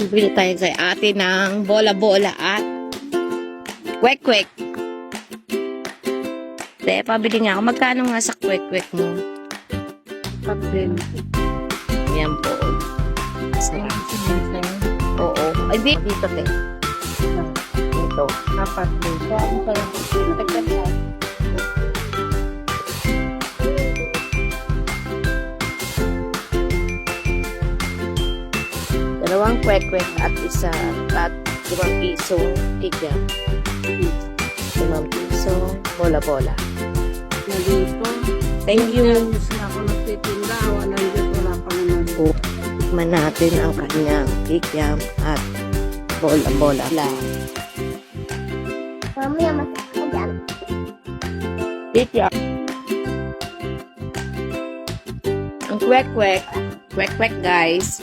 Bibili tayo kay ate ng bola-bola at kwek-kwek. Te, pabili nga ako. Magkano nga sa kwek-kwek mo? Pabili. Yan po. Sarap. Oo. Ay, dito, te. Dito. Apat din. So, ano pa lang? Tagdag na. Dalawang kwek-kwek at isa at 5 pisong tigya. 5 pisong bola-bola. Nandito. Thank you. Tapos na ako nagtitinda. Wala pa naman. Tikman natin ang kanyang kikiam at bola-bola. Mamaya masakit dyan. Kikiam. Ang kwek-kwek. Kwek-kwek, guys.